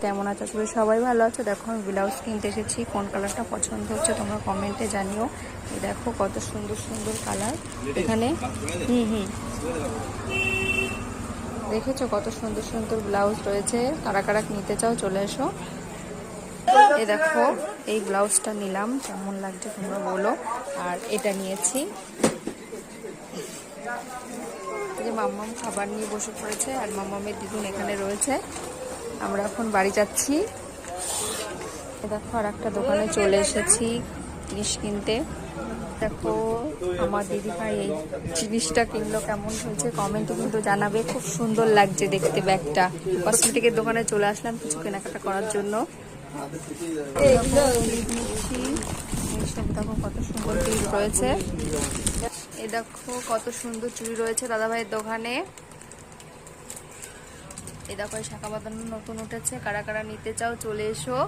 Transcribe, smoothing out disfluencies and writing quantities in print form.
কেমন আছো তুমি? সবাই ভালো আছো? দেখো আমি ব্লাউজ কিনতে এসেছি। কোন কালারটা পছন্দ হচ্ছে তোমরা কমেন্টে জানিও। এই দেখো কত সুন্দর সুন্দর কালার এখানে। দেখেছো কত সুন্দর সুন্দর ব্লাউজ রয়েছে। কারা কারা নিতে চাও চলে এসো। এই দেখো এই ব্লাউজটা নিলাম, কেমন লাগছে তোমরা বলো। আর এটা নিয়েছি। যে মাম্মাম খাবার নিয়ে বসে পড়েছে আর মাম্মামের দিদুন এখানে রয়েছে। আমরা এখন বাড়ি যাচ্ছি। দেখো আর একটা দোকানে চলে এসেছি জিনিস কিনতে। দেখো আমার দিদি ভাই এই জিনিসটা কিনলো, কেমন হয়েছে কমেন্টে কিন্তু জানাবে। খুব সুন্দর লাগছে দেখতে ব্যাগটা। কসমেটিকের দোকানে চলে আসলাম কিছু কেনাকাটা করার জন্য। এইসব দেখো কত সুন্দর ক্লিপ রয়েছে। এই দেখো কত সুন্দর চুড়ি রয়েছে দাদা ভাইয়ের দোকানে। এই দেখো শাখা বাঁধানো নতুন উঠেছে, কারা কারা নিতে চাও চলে এসো।